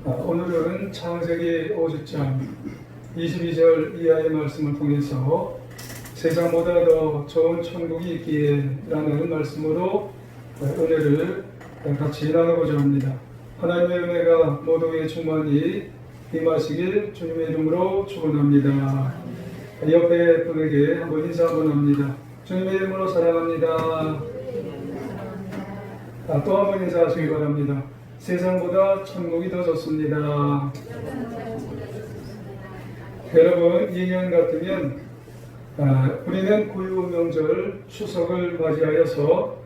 오늘은 창세기 50장 22절 이하의 말씀을 통해서 세상보다 더 좋은 천국이 있기에 라는 말씀으로 은혜를 같이 나누고자 합니다. 하나님의 은혜가 모두에게 충만히 임하시길 주님의 이름으로 축원합니다. 옆에 분에게 한번 인사 한번 합니다. 주님의 이름으로 사랑합니다. 또 한번 인사하시기 바랍니다. 세상보다 천국이 더 좋습니다. 여러분, 2년 같으면 우리는 고유 명절 추석을 맞이하여서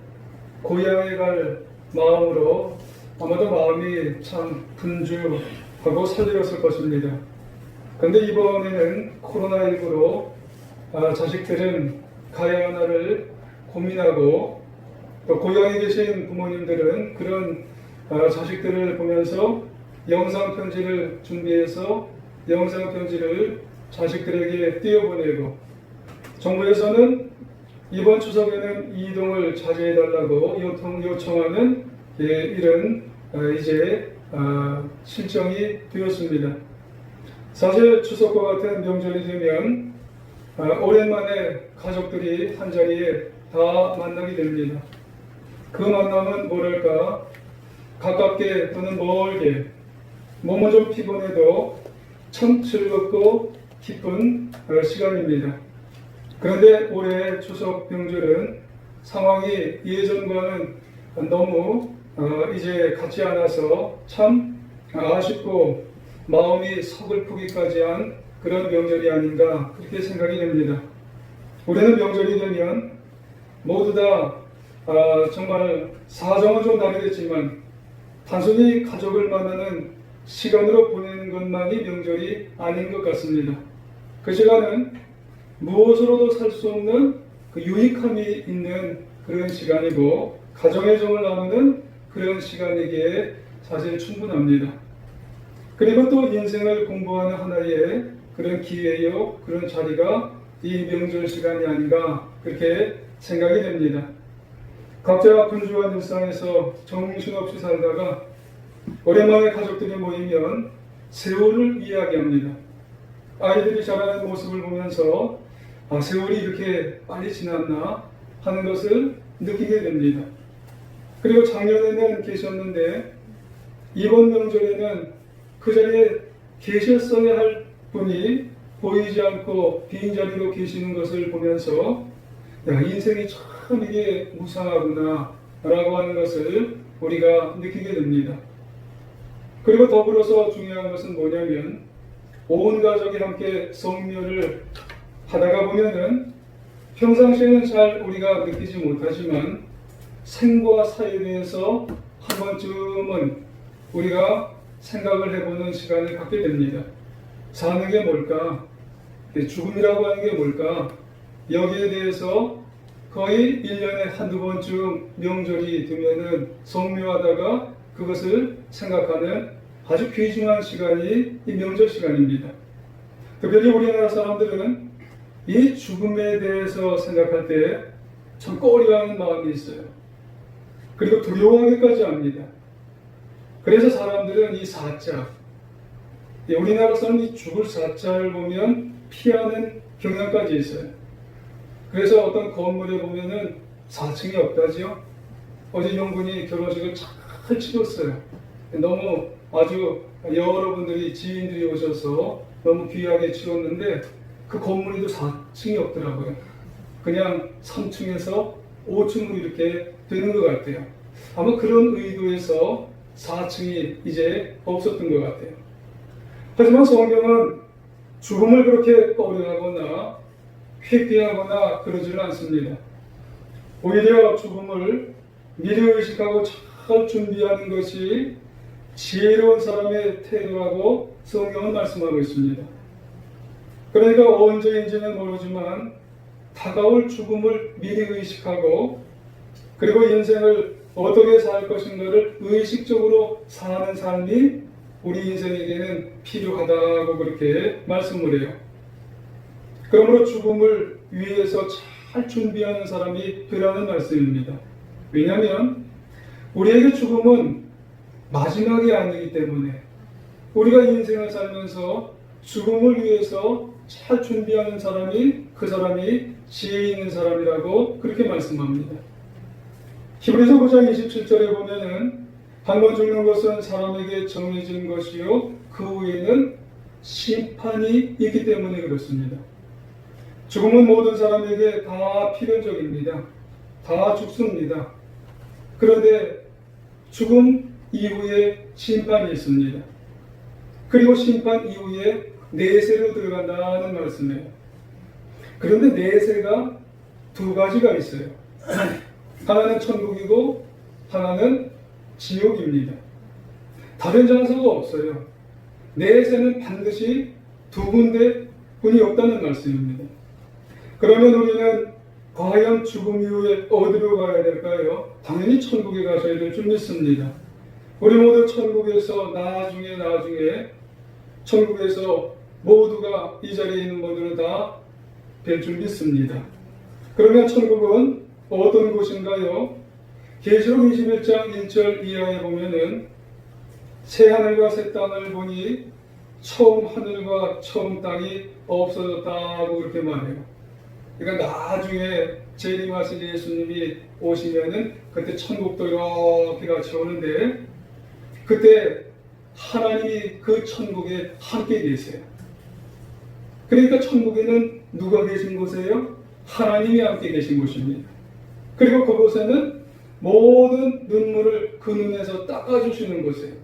고향에 갈 마음으로 아마도 마음이 참 분주하고 설레었을 것입니다. 그런데 이번에는 코로나19로 자식들은 가야 하나를 고민하고 또 고향에 계신 부모님들은 그런 자식들을 보면서 영상편지를 준비해서 영상편지를 자식들에게 띄워보내고, 정부에서는 이번 추석에는 이동을 자제해달라고 요청하는 이런 이제 실정이 되었습니다. 사실 추석과 같은 명절이 되면 오랜만에 가족들이 한자리에 다 만나게 됩니다. 그 만남은 뭐랄까, 가깝게 또는 멀게 몸은 좀 피곤해도 참 즐겁고 기쁜 시간입니다. 그런데 올해 추석 명절은 상황이 예전과는 너무 이제 같지 않아서 참 아쉽고 마음이 서글프기까지 한 그런 명절이 아닌가, 그렇게 생각이 됩니다. 올해는 명절이 되면 모두 다 정말 사정은 좀 다르겠지만 단순히 가족을 만나는 시간으로 보내는 것만이 명절이 아닌 것 같습니다. 그 시간은 무엇으로도 살 수 없는 그 유익함이 있는 그런 시간이고, 가정의 정을 나누는 그런 시간이기에 사실 충분합니다. 그리고 또 인생을 공부하는 하나의 그런 기회요, 그런 자리가 이 명절 시간이 아닌가, 그렇게 생각이 됩니다. 각자 분주한 일상에서 정신없이 살다가 오랜만에 가족들이 모이면 세월을 이야기합니다. 아이들이 자라는 모습을 보면서 세월이 이렇게 빨리 지났나 하는 것을 느끼게 됩니다. 그리고 작년에는 계셨는데 이번 명절에는 그 자리에 계셨어야 할 분이 보이지 않고 빈자리로 계시는 것을 보면서 인생이 참 이게 무상하구나 라고 하는 것을 우리가 느끼게 됩니다. 그리고 더불어서 중요한 것은 뭐냐면, 온 가족이 함께 성묘를 하다가 보면은 평상시에는 잘 우리가 느끼지 못하지만 생과 사에 대해서 한 번쯤은 우리가 생각을 해보는 시간을 갖게 됩니다. 사는 게 뭘까? 죽음이라고 하는 게 뭘까? 여기에 대해서 거의 1년에 한두 번쯤 명절이 되면은 성묘하다가 그것을 생각하는 아주 귀중한 시간이 이 명절 시간입니다. 특별히 우리나라 사람들은 이 죽음에 대해서 생각할 때 참 꺼려하는 마음이 있어요. 그리고 두려워하기까지 합니다. 그래서 사람들은 이 사자, 우리나라 사람은 이 죽을 사자를 보면 피하는 경향까지 있어요. 그래서 어떤 건물에 보면은 4층이 없다지요. 어제 영분이 결혼식을 잘 치렀어요. 너무 아주 여러분들이 지인들이 오셔서 너무 귀하게 치렀는데 그 건물에도 4층이 없더라고요. 그냥 3층에서 5층으로 이렇게 되는 것 같아요. 아마 그런 의도에서 4층이 이제 없었던 것 같아요. 하지만 성경은 죽음을 그렇게 꺼려하거나 회피하거나 그러지는 않습니다. 오히려 죽음을 미리 의식하고 잘 준비하는 것이 지혜로운 사람의 태도라고 성경은 말씀하고 있습니다. 그러니까 언제인지는 모르지만 다가올 죽음을 미리 의식하고, 그리고 인생을 어떻게 살 것인가를 의식적으로 사는 삶이 우리 인생에게는 필요하다고 그렇게 말씀을 해요. 그러므로 죽음을 위해서 잘 준비하는 사람이 되라는 말씀입니다. 왜냐하면 우리에게 죽음은 마지막이 아니기 때문에 우리가 인생을 살면서 죽음을 위해서 잘 준비하는 사람이 그 사람이 지혜 있는 사람이라고 그렇게 말씀합니다. 히브리서 9장 27절에 보면은 한번 죽는 것은 사람에게 정해진 것이요 그 후에는 심판이 있기 때문에 그렇습니다. 죽음은 모든 사람에게 다 필연적입니다. 다 죽습니다. 그런데 죽음 이후에 심판이 있습니다. 그리고 심판 이후에 내세로 들어간다는 말씀이에요. 그런데 내세가 두 가지가 있어요. 하나는 천국이고 하나는 지옥입니다. 다른 장소가 없어요. 내세는 반드시 두 군데 분이 없다는 말씀입니다. 그러면 우리는 과연 죽음 이후에 어디로 가야 될까요? 당연히 천국에 가셔야 될 줄 믿습니다. 우리 모두 천국에서 나중에 천국에서 모두가 이 자리에 있는 분들은 다 뵐 줄 믿습니다. 그러면 천국은 어떤 곳인가요? 계시록 21장 1절 이하에 보면은 새 하늘과 새 땅을 보니 처음 하늘과 처음 땅이 없어졌다고 그렇게 말해요. 그러니까 나중에 재림하신 예수님이 오시면은 그때 천국도 이렇게 같이 오는데 그때 하나님이 그 천국에 함께 계세요. 그러니까 천국에는 누가 계신 곳이에요? 하나님이 함께 계신 곳입니다. 그리고 그곳에는 모든 눈물을 그 눈에서 닦아주시는 곳이에요.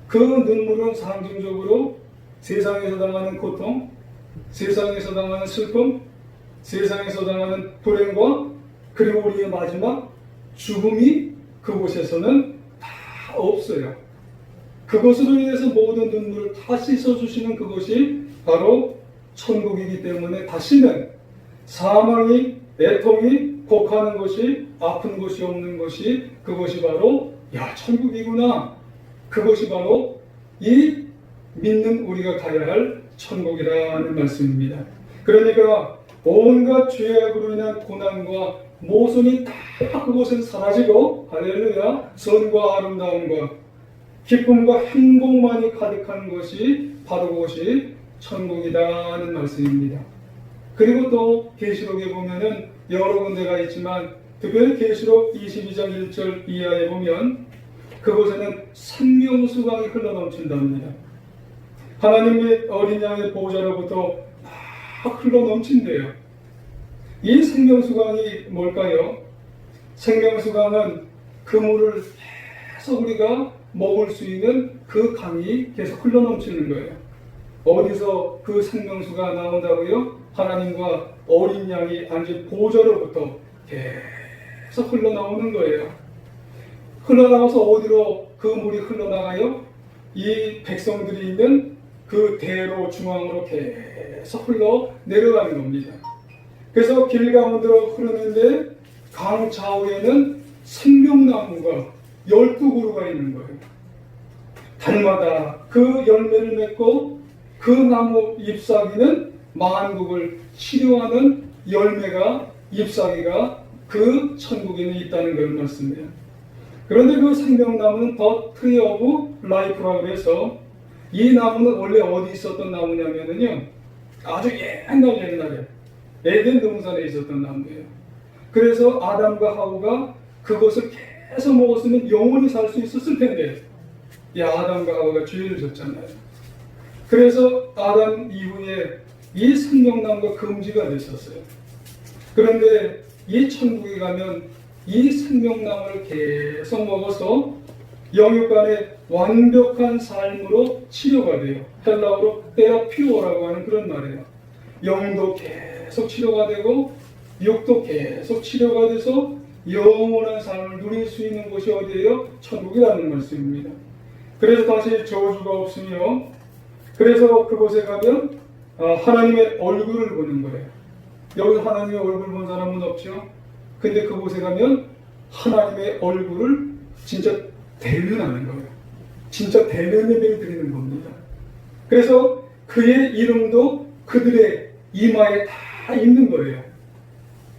그 눈물은 상징적으로 세상에서 당하는 고통, 세상에서 당하는 슬픔, 세상에서 당하는 불행과 그리고 우리의 마지막 죽음이 그곳에서는 다 없어요. 그것으로 인해서 모든 눈물을 다 씻어주시는 그것이 바로 천국이기 때문에 다시는 사망이, 애통이, 곡하는 것이, 아픈 것이 없는 것이 그것이 바로 천국이구나. 그것이 바로 이 믿는 우리가 가야 할 천국이라는 말씀입니다. 그러니까 온갖 죄악으로 인한 고난과 모순이 다 그곳은 사라지고 할렐루야 선과 아름다움과 기쁨과 행복만이 가득한 것이 바로 그것이 천국이라는 말씀입니다. 그리고 또 계시록에 보면은 여러 군데가 있지만 특별히 계시록 22장 1절 이하에 보면 그곳에는 생명수강이 흘러넘친답니다. 하나님의 어린 양의 보호자로부터 막 흘러넘친대요. 이 생명수강이 뭘까요? 생명수강은 그 물을 계속 우리가 먹을 수 있는 그 강이 계속 흘러넘치는 거예요. 어디서 그 생명수가 나온다고요? 하나님과 어린 양이 앉은 보좌로부터 계속 흘러나오는 거예요. 흘러나와서 어디로 그 물이 흘러나가요? 이 백성들이 있는 그 대로 중앙으로 계속 흘러 내려가는 겁니다. 그래서 길 가운데로 흐르는데 강 좌우에는 생명나무가 12그루가 있는 거예요. 달마다 그 열매를 맺고 그 나무 잎사귀는 만국을 치료하는 열매가 잎사귀가 그 천국에는 있다는 걸 말씀해요. 그런데 그 생명나무는 더 트리 오브 라이프라고 해서 이 나무는 원래 어디 있었던 나무냐면요 아주 옛날에 에덴 동산에 있었던 나무예요. 그래서 아담과 하와가 그것을 계속 먹었으면 영원히 살 수 있었을 텐데 이 아담과 하와가 죄를 졌잖아요. 그래서 아담 이후에 이 생명나무가 금지가 됐었어요. 그런데 이 천국에 가면 이 생명나무를 계속 먹어서 영육간의 완벽한 삶으로 치료가 돼요. 헬라어로 테라피오라고 하는 그런 말이에요. 영도 계속 치료가 되고 육도 계속 치료가 돼서 영원한 삶을 누릴 수 있는 곳이 어디예요? 천국이라는 말씀입니다. 그래서 다시 저주가 없으며 그래서 그곳에 가면 하나님의 얼굴을 보는 거예요. 여기서 하나님의 얼굴 본 사람은 없죠. 근데 그곳에 가면 하나님의 얼굴을 진짜 대면하는 거예요. 진짜 대면 예배를 드리는 겁니다. 그래서 그의 이름도 그들의 이마에 다 있는 거예요.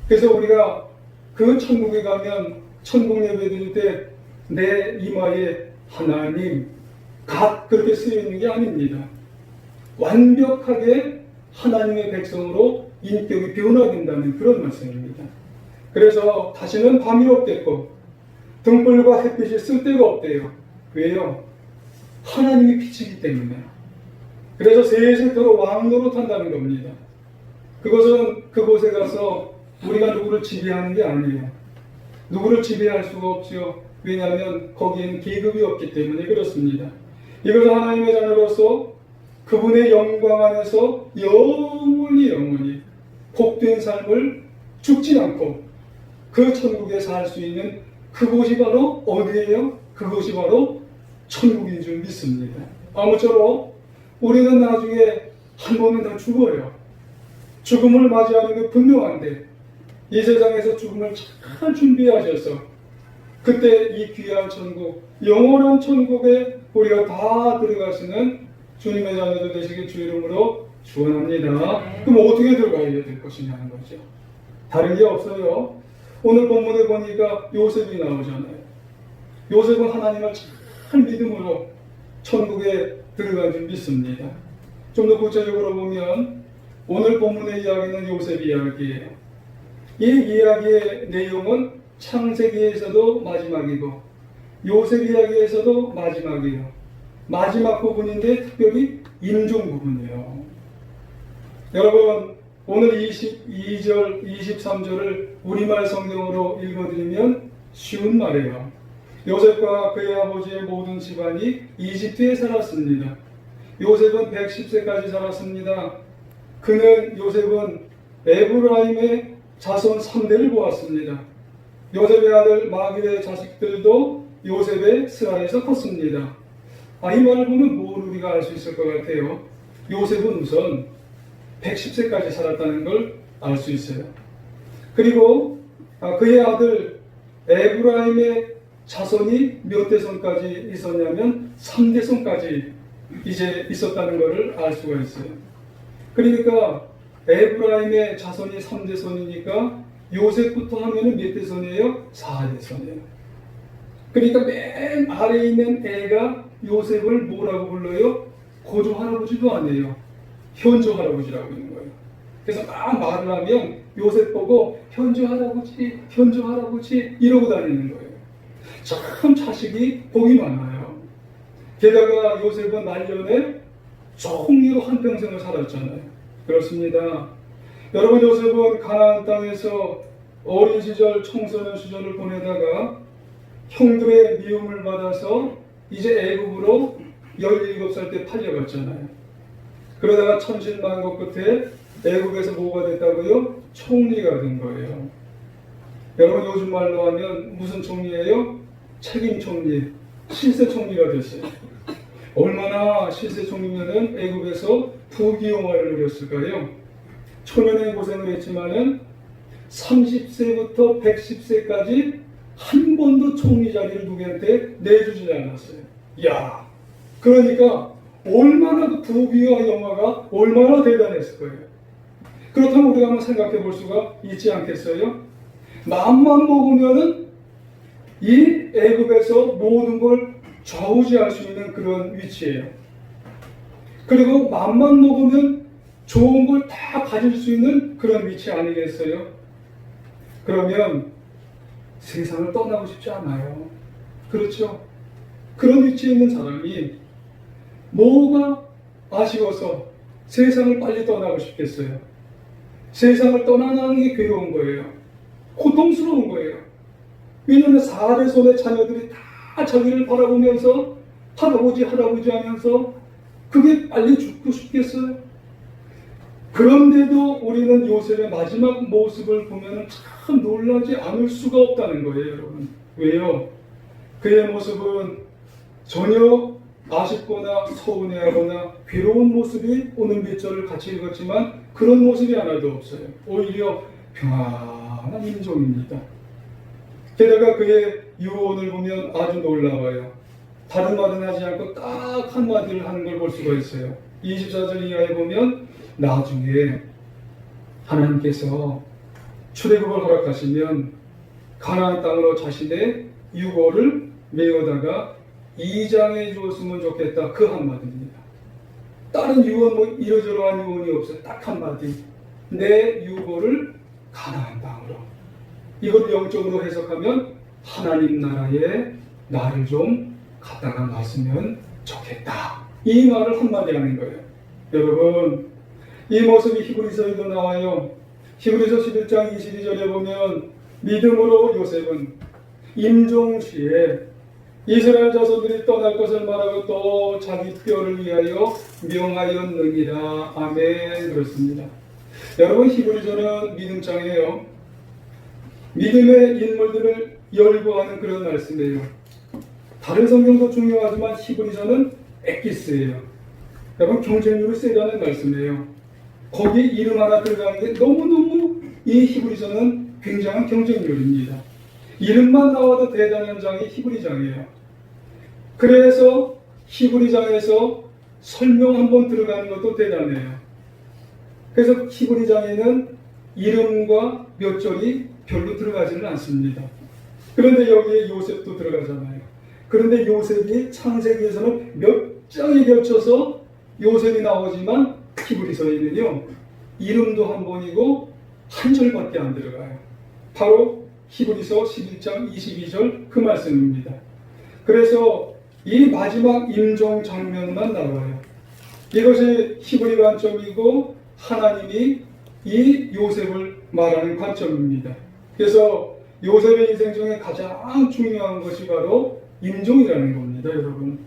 그래서 우리가 그 천국에 가면 천국 예배 드릴 때 내 이마에 하나님 각 그렇게 쓰여 있는 게 아닙니다. 완벽하게 하나님의 백성으로 인격이 변화된다는 그런 말씀입니다. 그래서 다시는 밤이 없겠고 등불과 햇빛이 쓸데가 없대요. 왜요? 하나님이 빛이기 때문에. 그래서 세세토록 왕노릇한다는 겁니다. 그것은 그곳에 가서 우리가 누구를 지배하는 게 아니에요. 누구를 지배할 수가 없죠. 왜냐하면 거기에는 계급이 없기 때문에 그렇습니다. 이것은 하나님의 자녀로서 그분의 영광 안에서 영원히 복된 삶을 죽지 않고 그 천국에 살 수 있는 그곳이 바로 어디예요? 그곳이 바로 천국인 줄 믿습니다. 아무쪼록 우리는 나중에 한 번은 다 죽어요. 죽음을 맞이하는 게 분명한데 이 세상에서 죽음을 잘 준비하셔서 그때 이 귀한 천국, 영원한 천국에 우리가 다 들어가시는 주님의 자녀들 되시길 주 이름으로 축원합니다. 그럼 어떻게 들어가야 될 것이냐는 거죠. 다른 게 없어요. 오늘 본문에 보니까 요셉이 나오잖아요. 요셉은 하나님을 잘 믿음으로 천국에 들어간 줄 믿습니다. 좀 더 구체적으로 보면 오늘 본문의 이야기는 요셉 이야기예요. 이 이야기의 내용은 창세기에서도 마지막이고 요셉 이야기에서도 마지막이에요. 마지막 부분인데 특별히 임종 부분이에요. 여러분 오늘 22절, 23절을 우리말 성경으로 읽어드리면 쉬운 말이에요. 요셉과 그의 아버지의 모든 집안이 이집트에 살았습니다. 요셉은 110세까지 살았습니다. 요셉은 에브라임의 자손 3대를 보았습니다. 요셉의 아들 마길의 자식들도 요셉의 스라에서 컸습니다. 이 말을 보면 뭘 우리가 알 수 있을 것 같아요. 요셉은 우선 110세까지 살았다는 걸 알 수 있어요. 그리고 그의 아들 에브라임의 자손이 몇 대손까지 있었냐면 3대손까지 이제 있었다는 것을 알 수가 있어요. 그러니까 에브라임의 자손이 3대손이니까 요셉부터 하면은 몇 대손이에요? 4대손이에요. 그러니까 맨 아래에 있는 애가 요셉을 뭐라고 불러요? 고조 할아버지도 아니에요. 현조 할아버지라고 있는 거예요. 그래서 막 말을 하면 요셉 보고 현조 할아버지 이러고 다니는 거예요. 참 자식이 복이 많아요. 게다가 요셉은 말년에 총리로 한평생을 살았잖아요. 그렇습니다. 여러분 요셉은 가나안 땅에서 어린 시절 청소년 시절을 보내다가 형들의 미움을 받아서 이제 애굽으로 17살 때 팔려갔잖아요. 그러다가 천신만고 끝에 애굽에서 뭐가 됐다고요? 총리가 된 거예요. 여러분 요즘 말로 하면 무슨 총리예요? 책임 총리, 실세 총리가 됐어요. 얼마나 실세 총리면은 애굽에서 부귀영화를 누렸을까요? 초년의 고생을 했지만은 30세부터 110세까지 한 번도 총리 자리를 누구한테 내주지 않았어요. 야, 그러니까 얼마나 그 부귀와 영화가 얼마나 대단했을 거예요. 그렇다면 우리가 한번 생각해 볼 수가 있지 않겠어요? 마음만 먹으면은 이 애굽에서 모든 걸 좌우지할 수 있는 그런 위치예요. 그리고 마음만 먹으면 좋은 걸 다 가질 수 있는 그런 위치 아니겠어요? 그러면 세상을 떠나고 싶지 않아요. 그렇죠? 그런 위치에 있는 사람이 뭐가 아쉬워서 세상을 빨리 떠나고 싶겠어요? 세상을 떠나는 게 괴로운 거예요. 고통스러운 거예요. 왜냐하면 4대손의 자녀들이 다 자기를 바라보면서 할아버지 하면서 그게 빨리 죽고 싶겠어요? 그런데도 우리는 요셉의 마지막 모습을 보면 참 놀라지 않을 수가 없다는 거예요, 여러분. 왜요? 그의 모습은 전혀 아쉽거나 서운해하거나 괴로운 모습이 오늘 몇 절을 같이 읽었지만 그런 모습이 하나도 없어요. 오히려 평안한 인종입니다. 게다가 그의 유언을 보면 아주 놀라워요. 다른 말은 하지 않고 딱 한마디를 하는 걸 볼 수가 있어요. 24절 이하에 보면 나중에 하나님께서 출애굽을 허락하시면 가나안 땅으로 자신의 유고를 메어다가 이장해 주었으면 좋겠다. 그 한마디입니다. 다른 유언 뭐 이러저러한 유언이 없어요. 딱 한마디. 내 유고를 가나안 땅으로. 이걸 영적으로 해석하면 하나님 나라에 나를 좀 갖다가 놨으면 좋겠다. 이 말을 한마디 하는 거예요. 여러분, 이 모습이 히브리서에도 나와요. 히브리서 11장 22절에 보면 믿음으로 요셉은 임종시에 이스라엘 자손들이 떠날 것을 말하고 또 자기 뼈를 위하여 명하였느니라. 아멘. 그렇습니다. 여러분, 히브리서는 믿음장이에요. 믿음의 인물들을 열거하는 그런 말씀이에요. 다른 성경도 중요하지만 히브리서는 엑기스예요. 여러분, 경쟁률이 세다는 말씀이에요. 거기 이름 하나 들어가는 게 너무너무 이 히브리서는 굉장한 경쟁률입니다. 이름만 나와도 대단한 장이 히브리장이에요. 그래서 히브리장에서 설명 한번 들어가는 것도 대단해요. 그래서 히브리장에는 이름과 몇 절이 별로 들어가지는 않습니다. 그런데 여기에 요셉도 들어가잖아요. 그런데 요셉이 창세기에서는 몇 장에 걸쳐서 요셉이 나오지만 히브리서에는요, 이름도 한 번이고 한 절밖에 안 들어가요. 바로 히브리서 11장 22절 그 말씀입니다. 그래서 이 마지막 임종 장면만 나와요. 이것이 히브리 관점이고 하나님이 이 요셉을 말하는 관점입니다. 그래서 요셉의 인생 중에 가장 중요한 것이 바로 임종이라는 겁니다, 여러분.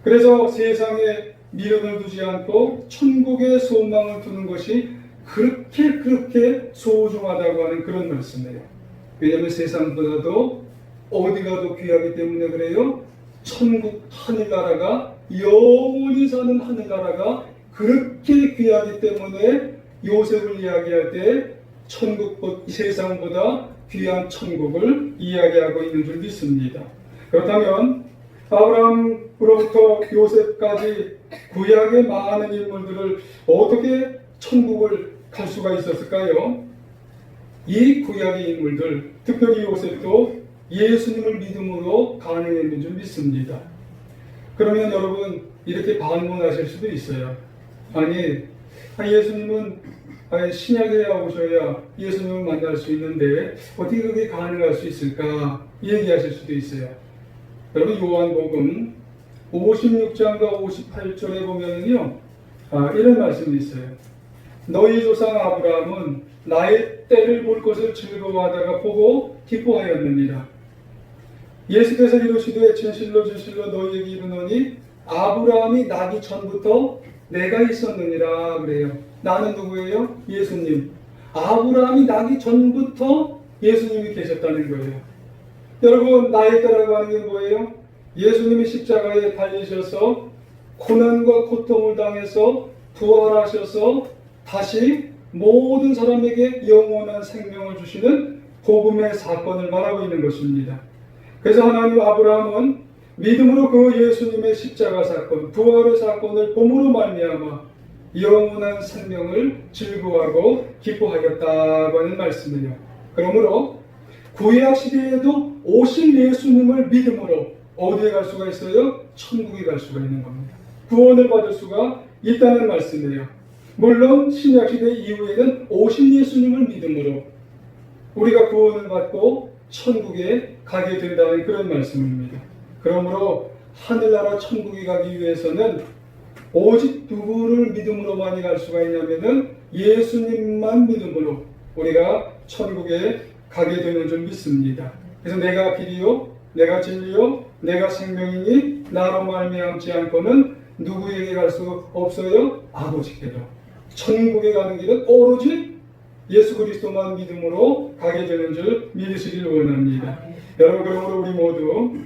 그래서 세상에 미련을 두지 않고 천국의 소망을 두는 것이 그렇게 소중하다고 하는 그런 말씀이에요. 왜냐하면 세상보다도 어디가 더 귀하기 때문에 그래요. 천국 하늘나라가 영원히 사는 하늘나라가 그렇게 귀하기 때문에 요셉을 이야기할 때 천국 세상보다 귀한 천국을 이야기하고 있는 줄 믿습니다. 그렇다면 아브라함으로부터 요셉까지 구약의 많은 인물들을 어떻게 천국을 갈 수가 있었을까요? 이 구약의 인물들, 특별히 요셉도 예수님을 믿음으로 가능했는 줄 믿습니다. 그러면 여러분 이렇게 반문하실 수도 있어요. 아니, 예수님은 신약에 오셔야 예수님을 만날 수 있는데 어떻게 그게 가능할 수 있을까 얘기하실 수도 있어요. 여러분 요한복음 56장과 58절에 보면요, 이런 말씀이 있어요. 너희 조상 아브라함은 나의 때를 볼 것을 즐거워하다가 보고 기뻐하였느니라. 예수께서 이르시되 진실로 진실로 너희에게 이르노니 아브라함이 나기 전부터 내가 있었느니라. 그래요. 나는 누구예요? 예수님. 아브라함이 나기 전부터 예수님이 계셨다는 거예요. 여러분, 나의 때라고 하는 게 뭐예요? 예수님이 십자가에 달리셔서 고난과 고통을 당해서 부활하셔서 다시 모든 사람에게 영원한 생명을 주시는 복음의 사건을 말하고 있는 것입니다. 그래서 하나님 아브라함은 믿음으로 그 예수님의 십자가 사건, 부활의 사건을 봄으로 말미암아 영원한 생명을 즐거워하고 기뻐하였다고 하는 말씀이에요. 그러므로 구약 시대에도 오실 예수님을 믿음으로 어디에 갈 수가 있어요? 천국에 갈 수가 있는 겁니다. 구원을 받을 수가 있다는 말씀이에요. 물론 신약 시대 이후에는 오신 예수님을 믿음으로 우리가 구원을 받고 천국에 가게 된다는 그런 말씀입니다. 그러므로 하늘나라 천국에 가기 위해서는 오직 누구를 믿음으로만이 갈 수가 있냐면은 예수님만 믿음으로 우리가 천국에 가게 되는 줄 믿습니다. 그래서 내가 길이요, 내가 진리요, 내가 생명이니 나로 말미암지 않고는 누구에게 갈 수 없어요? 아버지께로. 천국에 가는 길은 오로지 예수 그리스도만 믿음으로 가게 되는 줄 믿으시길 원합니다. 여러분, 그러므로 우리 모두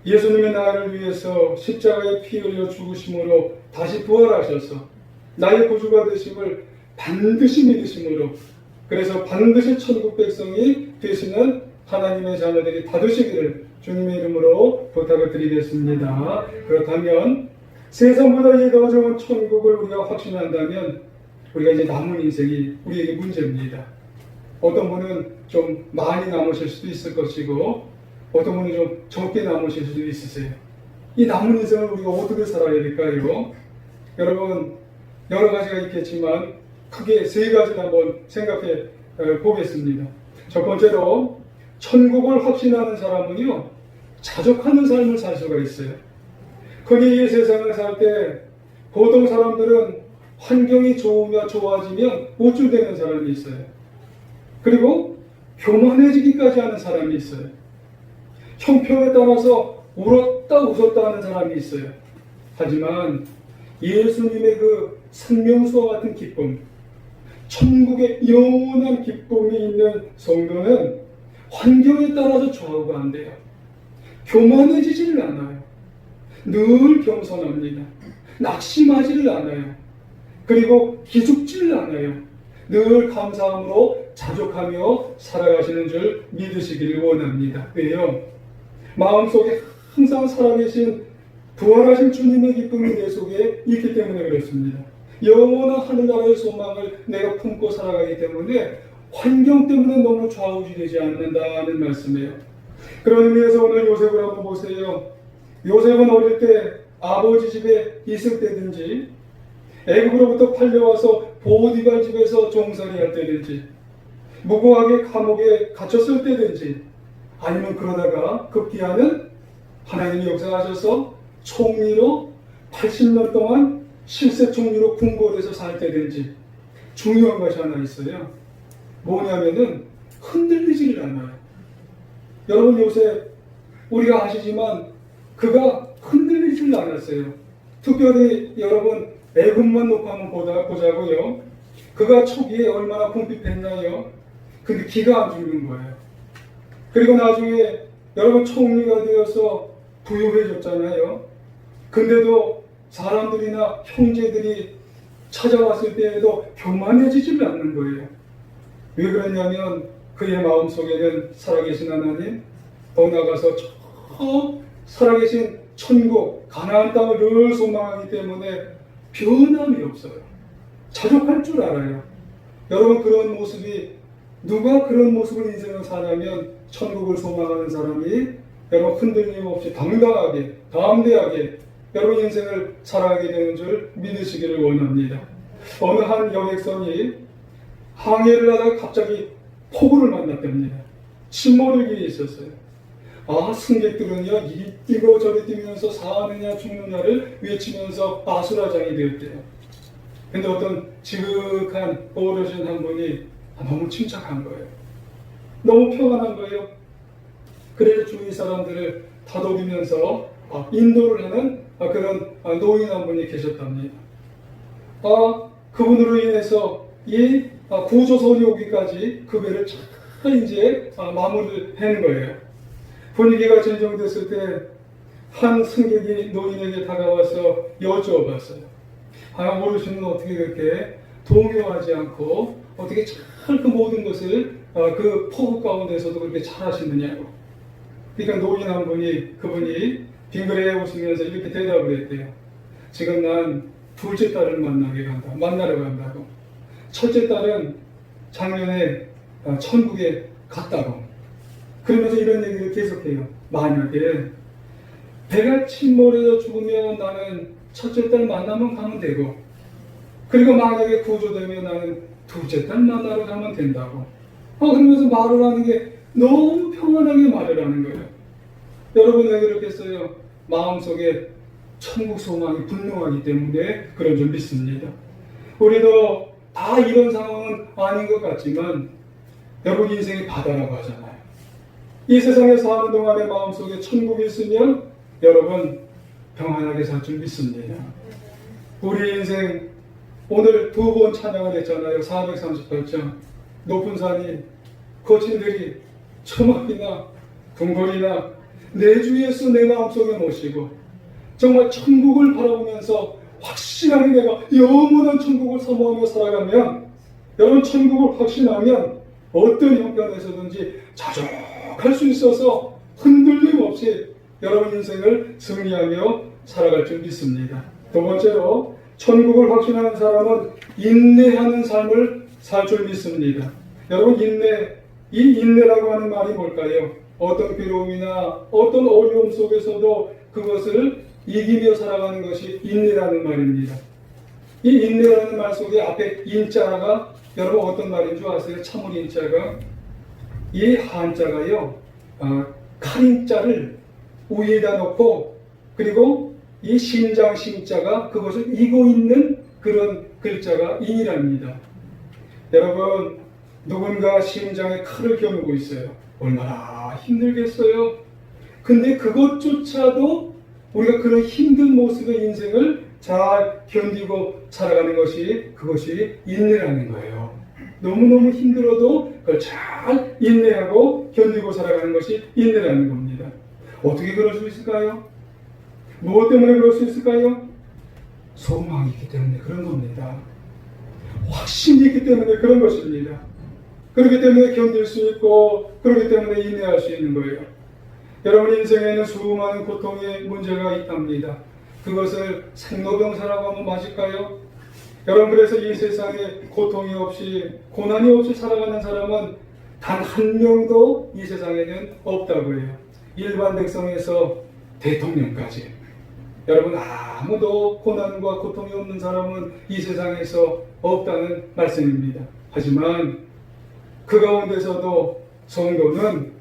예수님의 나를 위해서 십자가에 피 흘려 죽으심으로 다시 부활하셔서 나의 구주가 되심을 반드시 믿으심으로, 그래서 반드시 천국 백성이 되시는 하나님의 자녀들이 다 되시기를 주님의 이름으로 부탁을 드리겠습니다. 그렇다면 세상보다 더 좋은 천국을 우리가 확신한다면 우리가 이제 남은 인생이 우리에게 문제입니다. 어떤 분은 좀 많이 남으실 수도 있을 것이고 어떤 분은 좀 적게 남으실 수도 있으세요. 이 남은 인생을 우리가 어떻게 살아야 될까요? 여러분, 여러 가지가 있겠지만 크게 세 가지를 한번 생각해 보겠습니다. 첫 번째로, 천국을 확신하는 사람은요, 자족하는 삶을 살 수가 있어요. 흔히 이 세상을 살 때 보통 사람들은 환경이 좋으며 좋아지면 우쭐대는 사람이 있어요. 그리고 교만해지기까지 하는 사람이 있어요. 형편에 따라서 울었다 웃었다 하는 사람이 있어요. 하지만 예수님의 그 생명수와 같은 기쁨, 천국의 영원한 기쁨이 있는 성도는 환경에 따라서 좌우가 안 돼요. 교만해지지를 않아요. 늘 겸손합니다. 낙심하지를 않아요. 그리고 기죽지를 않아요. 늘 감사함으로 자족하며 살아가시는 줄 믿으시기를 원합니다. 왜요? 마음속에 항상 살아계신 부활하신 주님의 기쁨이 내 속에 있기 때문에 그렇습니다. 영원한 하늘나라의 소망을 내가 품고 살아가기 때문에 환경 때문에 너무 좌우지되지 않는다는 말씀이에요. 그런 의미에서 오늘 요셉을 한번 보세요. 요셉은 어릴 때 아버지 집에 있을 때든지 애굽으로부터 팔려와서 보디발 집에서 종살이 할 때든지 무고하게 감옥에 갇혔을 때든지 아니면 그러다가 급기야는 하나님이 역사하셔서 총리로 80년 동안 실세 총리로 궁궐에서 살 때든지 중요한 것이 하나 있어요. 뭐냐면은 흔들리지를 않아요. 여러분 요셉 우리가 아시지만 그가 흔들리지를 않았어요. 특별히 여러분 애굽만 놓고 한번 보자고요. 그가 초기에 얼마나 궁핍했나요? 근데 기가 안 죽는 거예요. 그리고 나중에 여러분 총리가 되어서 부유해졌잖아요. 근데도 사람들이나 형제들이 찾아왔을 때에도 교만해지지를 않는 거예요. 왜 그러냐면 그의 마음속에는 살아계신 하나님, 더 나아가서 저 살아계신 천국, 가나안 땅을 늘 소망하기 때문에 변함이 없어요. 자족할 줄 알아요. 여러분 그런 모습이 누가 그런 모습을 인생을 사냐면 천국을 소망하는 사람이 여러분 흔들림 없이 당당하게 담대하게 여러분 인생을 살아가게 되는 줄 믿으시기를 원합니다. 어느 한 여객선이 항해를 하다가 갑자기 폭우를 만났답니다. 침몰의 있었어요. 승객들은요 이거저거 뛰면서 사느냐 죽느냐를 외치면서 아수라장이 되었대요. 근데 어떤 지극한 어르신 한 분이 너무 침착한 거예요. 너무 평안한 거예요. 그래서 주위 사람들을 다독이면서 인도를 하는 그런 노인 한 분이 계셨답니다. 그분으로 인해서 이 구조선이 오기까지 그 배를 잘 이제 마무리를 하는 거예요. 분위기가 진정됐을 때 한 승객이 노인에게 다가와서 여쭈어봤어요. 어르신은 어떻게 그렇게 동요하지 않고 어떻게 잘 그 모든 것을 그 폭우 가운데서도 그렇게 잘 하시느냐고. 그러니까 노인 한 분이 그분이 빙그레 웃으면서 이렇게 대답을 했대요. 지금 난 둘째 딸을 만나러 간다고. 첫째 딸은 작년에 천국에 갔다고. 그러면서 이런 얘기를 계속해요. 만약에 배가 침몰해서 죽으면 나는 첫째 딸 만나면 가면 되고, 그리고 만약에 구조되면 나는 둘째 딸 만나러 가면 된다고. 그러면서 말을 하는 게 너무 평안하게 말을 하는 거예요. 여러분 왜 그렇겠어요? 마음속에 천국 소망이 분명하기 때문에 그런 줄 믿습니다. 우리도 다 이런 상황은 아닌 것 같지만 여러분 인생이 바다라고 하잖아요. 이 세상에 사는 동안에 마음속에 천국이 있으면 여러분 평안하게 살 줄 믿습니다. 우리 인생 오늘 2번 찬양을 했잖아요. 438장 높은 산이 거친 들이 초막이나 궁궐이나 내 주 예수 내 마음속에 모시고 정말 천국을 바라보면서 확실하게 내가 영원한 천국을 사모하며 살아가면 여러분 천국을 확신하면 어떤 형편에서든지 자족할 수 있어서 흔들림 없이 여러분 인생을 승리하며 살아갈 줄 믿습니다. 두 번째로 천국을 확신하는 사람은 인내하는 삶을 살 줄 믿습니다. 여러분 이 인내라고 하는 말이 뭘까요? 어떤 괴로움이나 어떤 어려움 속에서도 그것을 이기며 살아가는 것이 인내라는 말입니다. 이 인내라는 말 속에 앞에 인자가 여러분 어떤 말인 줄 아세요? 참을 인자가 이 한자가요 칼인자를 위에다 놓고 그리고 이 심장 심자가 그것을 이고 있는 그런 글자가 인이랍니다. 여러분 누군가 심장에 칼을 겨누고 있어요. 얼마나 힘들겠어요. 근데 그것조차도 우리가 그런 힘든 모습의 인생을 잘 견디고 살아가는 것이 그것이 인내라는 거예요. 너무너무 힘들어도 그걸 잘 인내하고 견디고 살아가는 것이 인내라는 겁니다. 어떻게 그럴 수 있을까요? 무엇 때문에 그럴 수 있을까요? 소망이 있기 때문에 그런 겁니다. 확신이 있기 때문에 그런 것입니다. 그렇기 때문에 견딜 수 있고 그렇기 때문에 인내할 수 있는 거예요. 여러분 인생에는 수많은 고통의 문제가 있답니다. 그것을 생로병사라고 하면 맞을까요? 여러분 그래서 이 세상에 고통이 없이 고난이 없이 살아가는 사람은 단 한 명도 이 세상에는 없다고 해요. 일반 백성에서 대통령까지. 여러분 아무도 고난과 고통이 없는 사람은 이 세상에서 없다는 말씀입니다. 하지만 그 가운데서도 성도는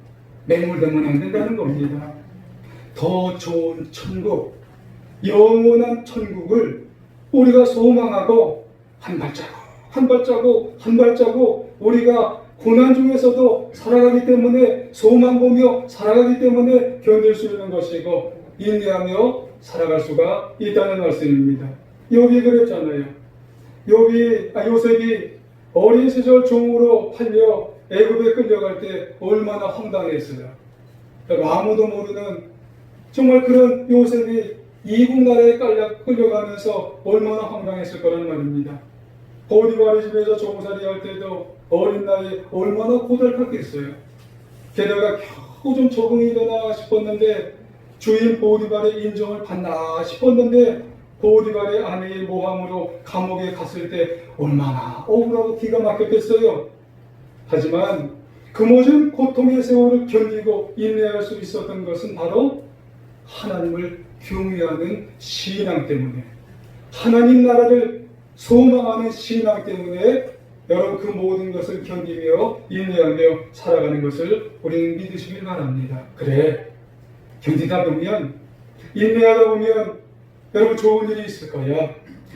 매몰되면 안 된다는 겁니다. 더 좋은 천국, 영원한 천국을 우리가 소망하고 한 발자국 우리가 고난 중에서도 살아가기 때문에 소망 보며 살아가기 때문에 견딜 수 있는 것이고 인내하며 살아갈 수가 있다는 말씀입니다. 욥이 그랬잖아요. 요셉이 어린 시절 종으로 팔려 애굽에 끌려갈 때 얼마나 황당했어요. 아무도 모르는 정말 그런 요셉이 이국 나라에 끌려가면서 얼마나 황당했을 거라는 말입니다. 보디발의 집에서 종살이 할 때도 어린 나이에 얼마나 고달팠겠어요. 게다가 겨우 좀 적응이 되나 싶었는데 주인 보디발의 인정을 받나 싶었는데 보디발의 아내의 모함으로 감옥에 갔을 때 얼마나 억울하고 기가 막혔겠어요. 하지만 그 모든 고통의 세월을 견디고 인내할 수 있었던 것은 바로 하나님을 경외하는 신앙 때문에 하나님 나라를 소망하는 신앙 때문에 여러분 그 모든 것을 견디며 인내하며 살아가는 것을 우리는 믿으시길 바랍니다. 그래 견디다 보면 인내하다 보면 여러분 좋은 일이 있을 거야.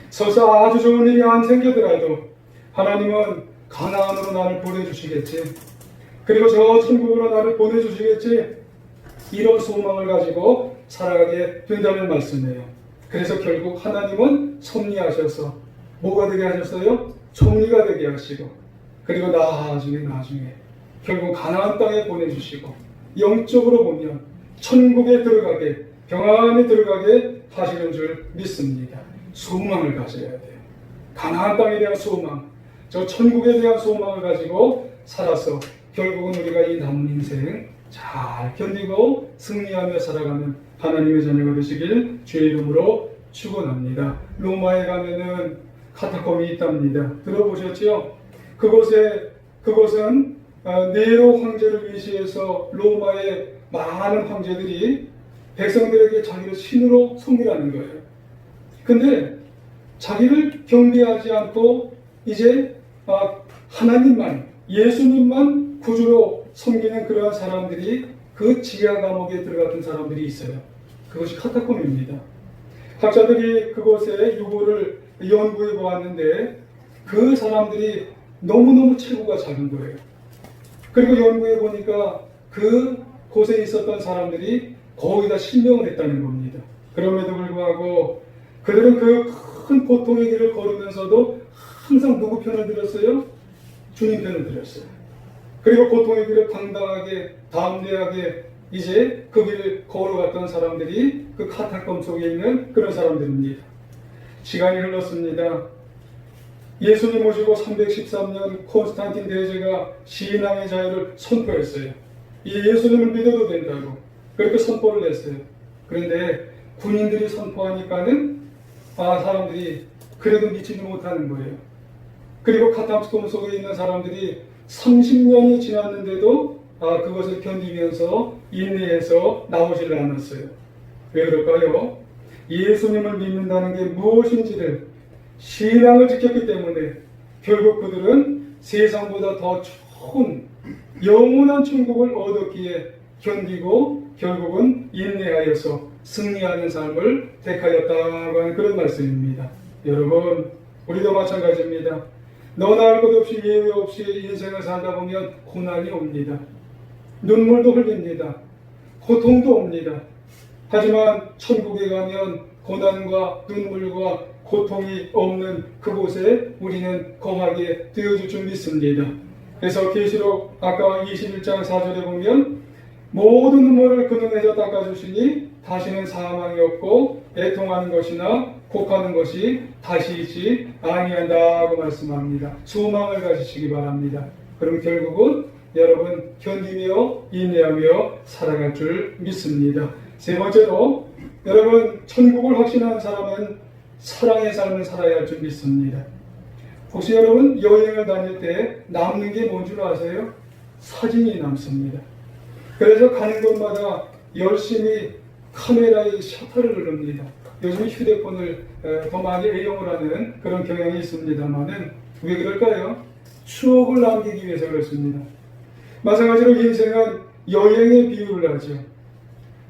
설사 아주 좋은 일이 안 생기더라도 하나님은 가나안으로 나를 보내주시겠지. 그리고 저 천국으로 나를 보내주시겠지. 이런 소망을 가지고 살아가게 된다는 말씀이에요. 그래서 결국 하나님은 섭리하셔서 뭐가 되게 하셨어요? 총리가 되게 하시고 그리고 나중에 결국 가나안 땅에 보내주시고 영적으로 보면 천국에 들어가게 평안히 들어가게 하시는 줄 믿습니다. 소망을 가져야 돼요. 가나안 땅에 대한 소망, 저 천국에 대한 소망을 가지고 살아서 결국은 우리가 이 남은 인생 잘 견디고 승리하며 살아가는 하나님의 자녀가 되시길 주의 이름으로 축원합니다. 로마에 가면은 카타콤이 있답니다. 들어보셨죠? 그곳은 네로 황제를 위시해서 로마의 많은 황제들이 백성들에게 자기를 신으로 섬기라는 거예요. 근데 자기를 경배하지 않고 이제 하나님만, 예수님만 구주로 섬기는 그러한 사람들이 그 지하 감옥에 들어갔던 사람들이 있어요. 그것이 카타콤입니다. 학자들이 그곳의 유골을 연구해 보았는데 그 사람들이 너무너무 체구가 작은 거예요. 그리고 연구해 보니까 그 곳에 있었던 사람들이 거의 다 실명을 했다는 겁니다. 그럼에도 불구하고 그들은 그 큰 고통의 길을 걸으면서도 항상 누구 편을 들었어요? 주님 편을 들었어요. 그리고 고통의 길을 당당하게 담대하게 이제 그 길을 걸어갔던 사람들이 그 카타콤 속에 있는 그런 사람들입니다. 시간이 흘렀습니다. 예수님 모시고 313년 콘스탄틴 대제가 신앙의 자유를 선포했어요. 이 예수님을 믿어도 된다고 그렇게 선포를 했어요. 그런데 군인들이 선포하니까는 사람들이 그래도 믿지는 못하는 거예요. 그리고 카타콤 속에 있는 사람들이 30년이 지났는데도 그것을 견디면서 인내해서 나오지를 않았어요. 왜 그럴까요? 예수님을 믿는다는 게 무엇인지를 신앙을 지켰기 때문에 결국 그들은 세상보다 더 좋은 영원한 천국을 얻었기에 견디고 결국은 인내하여서 승리하는 삶을 택하였다고 하는 그런 말씀입니다. 여러분, 우리도 마찬가지입니다. 너나 할 것 없이 예외 없이 인생을 살다 보면 고난이 옵니다. 눈물도 흘립니다. 고통도 옵니다. 하지만 천국에 가면 고난과 눈물과 고통이 없는 그곳에 우리는 거하게 되어줄 줄 믿습니다. 그래서 계시록 아까 21장 4절에 보면 모든 눈물을 그 눈에서 닦아주시니 다시는 사망이 없고 애통하는 것이나 곡하는 것이 다시 있지 아니한다고 말씀합니다. 소망을 가지시기 바랍니다. 그럼 결국은 여러분 견디며 인내하며 살아갈 줄 믿습니다. 세 번째로 여러분 천국을 확신하는 사람은 사랑의 삶을 살아야 할 줄 믿습니다. 혹시 여러분 여행을 다닐 때 남는 게 뭔 줄 아세요? 사진이 남습니다. 그래서 가는 곳마다 열심히 카메라의 셔터를 누릅니다. 요즘 휴대폰을 더 많이 애용을 하는 그런 경향이 있습니다만은 왜 그럴까요? 추억을 남기기 위해서 그렇습니다. 마찬가지로 인생은 여행에 비유를 하죠.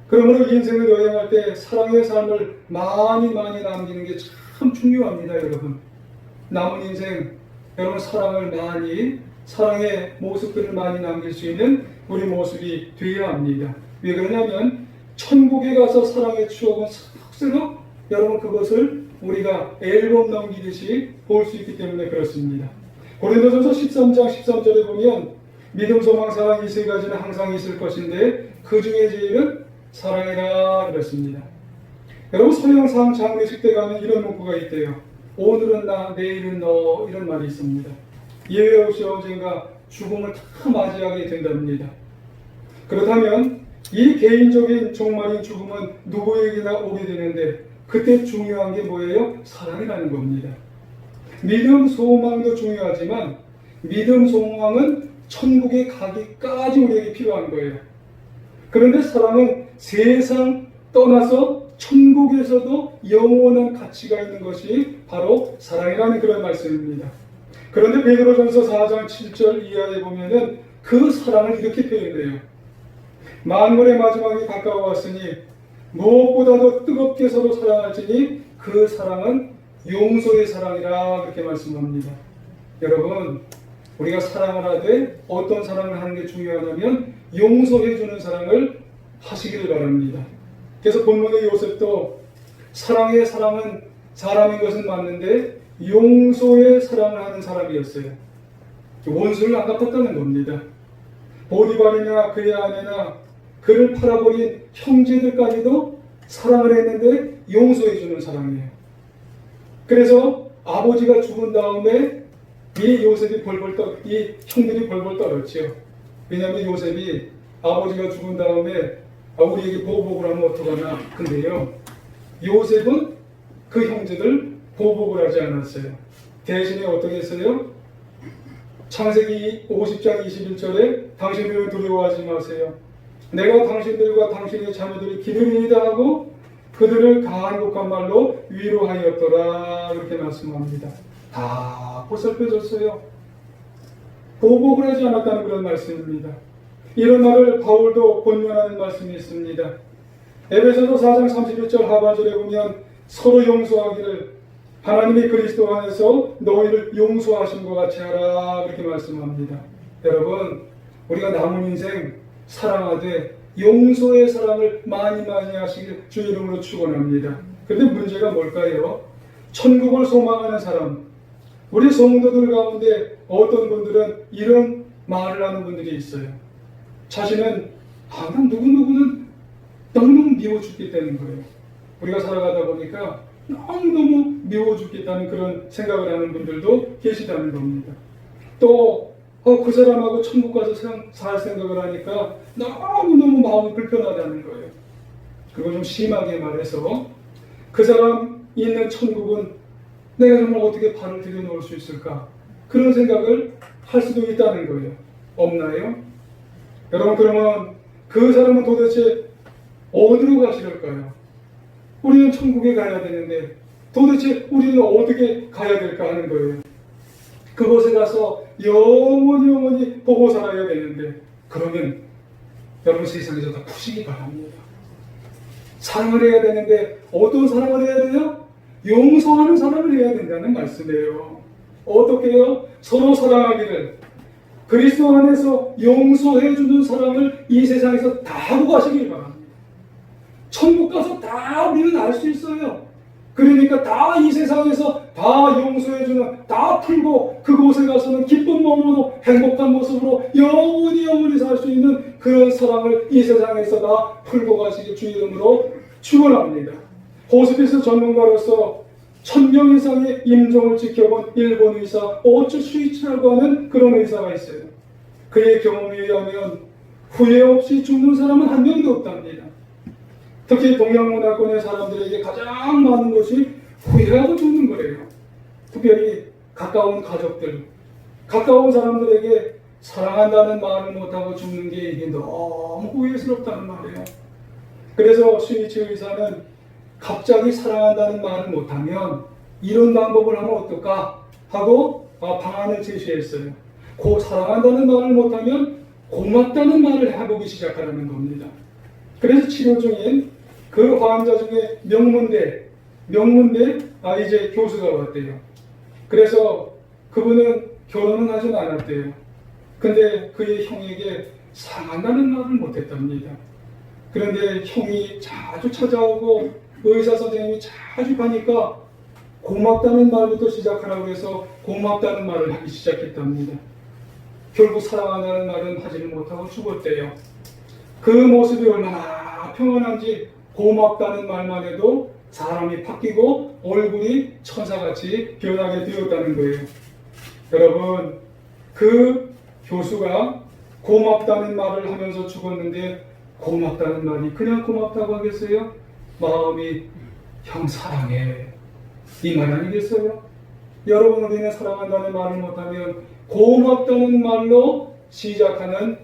그러므로 인생을 여행할 때 사랑의 삶을 많이 남기는 게 참 중요합니다, 여러분. 남은 인생, 여러분 사랑을 많이, 사랑의 모습들을 많이 남길 수 있는 우리 모습이 되어야 합니다. 왜 그러냐면 천국에 가서 사랑의 추억은 싹쓸어 여러분 그것을 우리가 앨범 넘기듯이 볼 수 있기 때문에 그렇습니다. 고린도전서 13장 13절에 보면 믿음, 소망, 사랑 이 세 가지는 항상 있을 것인데 그 중에 제일은 사랑이라 그랬습니다. 여러분 서양상 장례식 때 가면 이런 문구가 있대요. 오늘은 나, 내일은 너, 이런 말이 있습니다. 예외 없이 언젠가 죽음을 다 맞이하게 된답니다. 그렇다면 이 개인적인 종말인 죽음은 누구에게나 오게 되는데 그때 중요한 게 뭐예요? 사랑이라는 겁니다. 믿음, 소망도 중요하지만 믿음, 소망은 천국에 가기까지 우리에게 필요한 거예요. 그런데 사랑은 세상 떠나서 천국에서도 영원한 가치가 있는 것이 바로 사랑이라는 그런 말씀입니다. 그런데 베드로전서 4장 7절 이하에 보면은 그 사랑을 이렇게 표현해요. 만물의 마지막이 가까워왔으니 무엇보다도 뜨겁게 서로 사랑할지니 그 사랑은 용서의 사랑이라 그렇게 말씀합니다. 여러분, 우리가 사랑을 하되 어떤 사랑을 하는 게 중요하냐면 용서해주는 사랑을 하시기를 바랍니다. 그래서 본문의 요셉도 사랑의 사랑은 사람인 것은 맞는데 용서의 사랑을 하는 사람이었어요. 원수를 안 갚았다는 겁니다. 보디발이나 그의 아내나 그를 팔아버린 형제들까지도 사랑을 했는데 용서해주는 사랑이에요. 그래서 아버지가 죽은 다음에 이 요셉이 이 형들이 벌벌 떨었죠. 왜냐하면 요셉이 아버지가 죽은 다음에 우리에게 보복을 하면 어떡하나. 근데요, 요셉은 그 형제들 보복을 하지 않았어요. 대신에 어떻게 했어요? 창세기 50장 21절에 당신들은 두려워하지 마세요. 내가 당신들과 당신의 자녀들이 기름이다 하고 그들을 강한 독한 말로 위로하였더라. 그렇게 말씀합니다. 다 보살펴줬어요. 보복을 하지 않았다는 그런 말씀입니다. 이런 말을 바울도 권면하는 말씀이 있습니다. 에베소서 4장 31절 하반절에 보면 서로 용서하기를 하나님이 그리스도 안에서 너희를 용서하신 것 같이 하라. 그렇게 말씀합니다. 여러분, 우리가 남은 인생 사랑하되 용서의 사랑을 많이 하시길 주 이름으로 축원합니다. 그런데 문제가 뭘까요? 천국을 소망하는 사람, 우리 성도들 가운데 어떤 분들은 이런 말을 하는 분들이 있어요. 자신은 난 누구누구는 너무너무 미워 죽겠다는 거예요. 우리가 살아가다 보니까 너무너무 미워 죽겠다는 그런 생각을 하는 분들도 계시다는 겁니다. 또 그 사람하고 천국 가서 살 생각을 하니까 너무너무 마음이 불편하다는 거예요. 그리고 좀 심하게 말해서 그 사람 있는 천국은 내가 정말 어떻게 발을 들여놓을 수 있을까? 그런 생각을 할 수도 있다는 거예요. 없나요? 여러분, 그러면 그 사람은 도대체 어디로 가시려까요? 우리는 천국에 가야 되는데 도대체 우리는 어떻게 가야 될까 하는 거예요. 그곳에 가서 영원히 보고 살아야 되는데, 그러면 여러분 세상에서 다 푸시기 바랍니다. 사랑을 해야 되는데 어떤 사랑을 해야 돼요? 용서하는 사랑을 해야 된다는 말씀이에요. 어떻게 해요? 서로 사랑하기를, 그리스도 안에서 용서해주는 사랑을 이 세상에서 다 하고 가시길 바랍니다. 천국 가서 다 우리는 알 수 있어요. 그러니까 다 이 세상에서 다 용서해주는, 다 풀고 그곳에 가서는 기쁜 마음으로 행복한 모습으로 영원히 살 수 있는 그런 사랑을 이 세상에서 다 풀고 가시길 주 이름으로 축원합니다. 호스피스 전문가로서 1000명 이상의 임종을 지켜본 일본 의사 오츠 슈이치라고 하는 그런 의사가 있어요. 그의 경험에 의하면 후회 없이 죽는 사람은 한 명도 없답니다. 특히 동양문화권의 사람들에게 가장 많은 것이 후회하고 죽는 거예요. 특별히 가까운 가족들, 가까운 사람들에게 사랑한다는 말을 못하고 죽는 게 이게 너무 후회스럽다는 말이에요. 그래서 슈이치 의사는 갑자기 사랑한다는 말을 못하면 이런 방법을 하면 어떨까 하고 방안을 제시했어요. 사랑한다는 말을 못하면 고맙다는 말을 해보기 시작하라는 겁니다. 그래서 치료 중인 그 환자 중에 명문대 이제 교수가 왔대요. 그래서 그분은 결혼은 하진 않았대요. 근데 그의 형에게 사랑한다는 말을 못했답니다. 그런데 형이 자주 찾아오고 의사 선생님이 자주 가니까 고맙다는 말부터 시작하라고 해서 고맙다는 말을 하기 시작했답니다. 결국 사랑한다는 말은 하지를 못하고 죽었대요. 그 모습이 얼마나 평안한지 고맙다는 말만 해도 사람이 바뀌고 얼굴이 천사같이 변하게 되었다는 거예요. 여러분, 그 교수가 고맙다는 말을 하면서 죽었는데 고맙다는 말이 그냥 고맙다고 하겠어요? 마음이 형 사랑해, 이 말 아니겠어요? 여러분, 우리는 사랑한다는 말을 못하면 고맙다는 말로 시작하는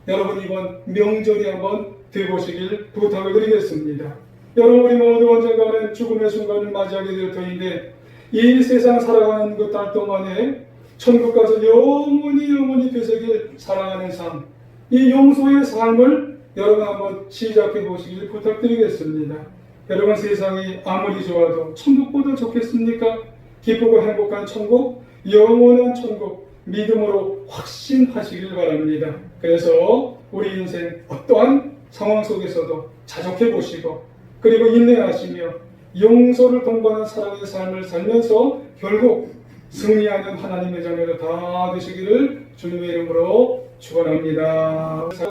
여러분 이번 명절이 한번 되보시길 부탁을 드리겠습니다. 여러분, 우리 모두 언젠가는 죽음의 순간을 맞이하게 될 터인데 이 세상 살아가는 그 달 동안에 천국 가서 영원히 되새길 사랑하는 삶, 이 용서의 삶을 여러분 한번 시작해 보시길 부탁드리겠습니다. 여러분, 세상이 아무리 좋아도 천국보다 좋겠습니까? 기쁘고 행복한 천국, 영원한 천국 믿음으로 확신하시길 바랍니다. 그래서 우리 인생 어떠한 상황 속에서도 자족해 보시고, 그리고 인내하시며 용서를 동반한 사랑의 삶을 살면서 결국 승리하는 하나님의 자녀가 다 되시기를 주님의 이름으로 축원합니다.